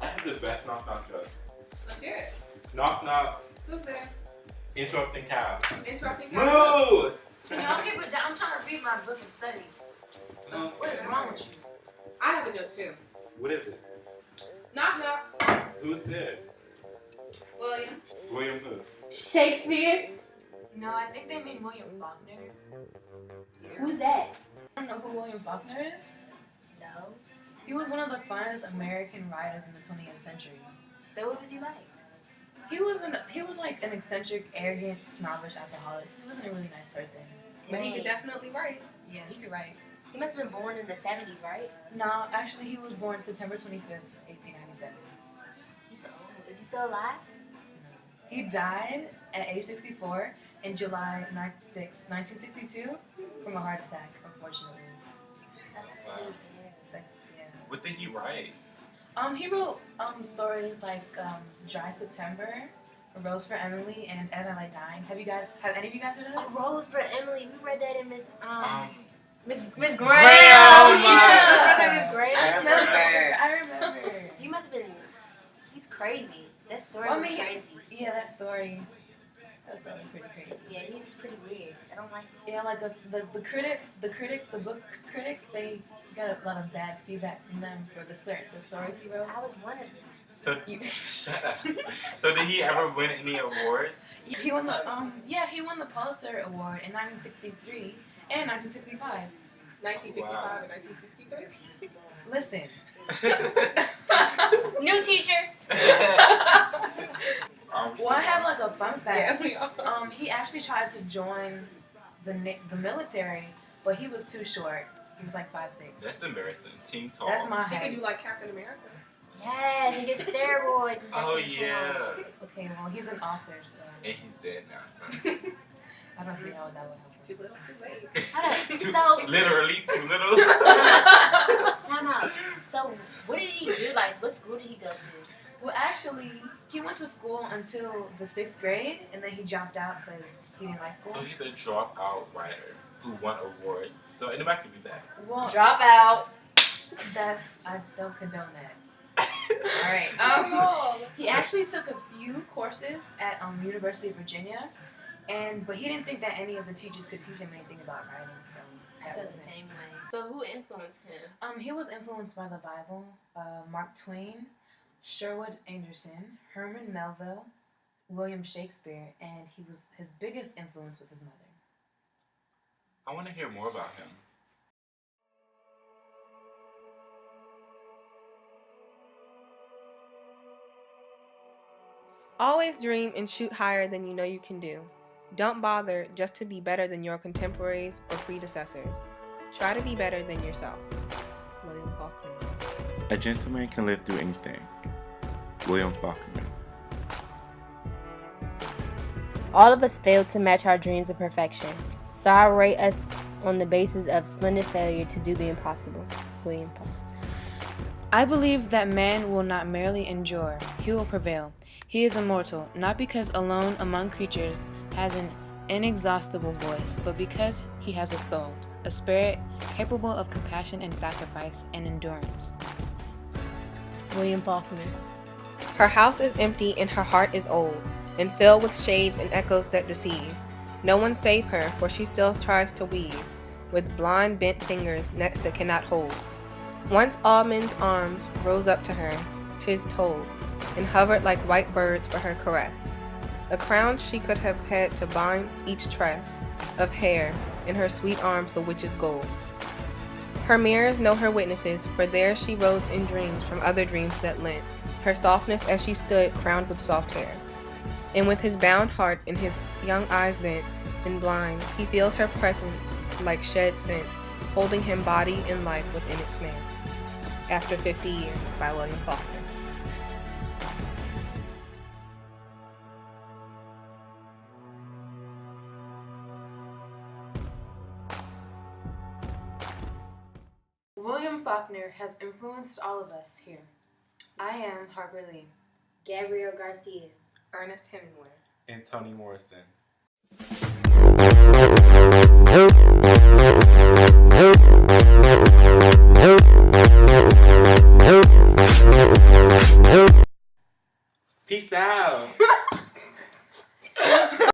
I have the best knock knock joke. Let's hear it. Knock knock. Who's there? Interrupting cow. Interrupting. Moo! Can y'all keep it down? I'm trying to read my book and study. What is wrong with you? I have a joke too. What is it? Knock knock. Who's there? William. William who? Shakespeare? No, I think they mean William Faulkner. Who's that? I don't know who William Faulkner is. No. He was one of the finest American writers in the 20th century. So what was he like? He was like an eccentric, arrogant, snobbish alcoholic. He wasn't a really nice person. But he could definitely write. Yeah, he could write. He must have been born in the 70s, right? No, actually he was born September 25th, 1897. He's old. Is he still alive? He died at age 64 in July 6, 1962 from a heart attack, unfortunately. Sucks to Wow. be It's like, yeah. What did he write? He wrote stories like Dry September, A Rose for Emily, and As I Lay Dying. Have any of you guys heard of that? A Rose for Emily. We read that in Miss Graham. Graham! Yeah. Miss Graham. I remember. You must have been. He's crazy. That story Well, I was mean, crazy. Yeah, that story was pretty crazy. Yeah, he's pretty weird. I don't like it. Yeah, like the critics, the book critics, they got a lot of bad feedback from them for the stories he wrote. I was one of them. So, You, shut up. So did he ever win any awards? he won the Pulitzer Award in 1963 and 1965. 1955 Wow. and 1963. Listen. New teacher. Well, I have like a fun fact. Yeah, we are. He actually tried to join the military, but he was too short. He was like 5'6". That's embarrassing. Team talk. That's my He height. could do like Captain America. Yes, he gets steroids. Oh injected into yeah. him. Okay, well he's an author, so And he's dead now, so. I don't see how that would happen. Too little, too late. Hold up. So, Literally too little. time out. So, what did he do? Like, what school did he go to? Well, actually, he went to school until the 6th grade, and then he dropped out because he didn't like school. So he's a dropout writer who won awards. So anybody can do that. Well, Drop out. I don't condone that. All right. He actually took a few courses at University of Virginia, but he didn't think that any of the teachers could teach him anything about writing. So I that feel the wasn't- same way. So, who influenced him? He was influenced by the Bible, Mark Twain, Sherwood Anderson, Herman Melville, William Shakespeare, and his biggest influence was his mother. I want to hear more about him. Always dream and shoot higher than you know you can do. Don't bother just to be better than your contemporaries or predecessors. Try to be better than yourself. William Faulkner. A gentleman can live through anything. William Faulkner. All of us fail to match our dreams of perfection. So I rate us on the basis of splendid failure to do the impossible. William Faulkner. I believe that man will not merely endure, he will prevail. He is immortal, not because alone among creatures has an inexhaustible voice, but because he has a soul, a spirit capable of compassion and sacrifice and endurance. William Faulkner. Her house is empty and her heart is old, and filled with shades and echoes that deceive. No one save her, for she still tries to weave, with blind bent fingers nets that cannot hold. Once all men's arms rose up to her, 'tis told, and hovered like white birds for her caress. A crown she could have had to bind each tress of hair, in her sweet arms the witch's gold. Her mirrors know her witnesses, for there she rose in dreams from other dreams that lent her softness as she stood crowned with soft hair. And with his bound heart and his young eyes bent and blind, he feels her presence like shed scent, holding him body and life within its snare. After 50 Years by William Faulkner. William Faulkner has influenced all of us here. I am Harper Lee. Gabriel Garcia. Ernest Hemingway. And Toni Morrison.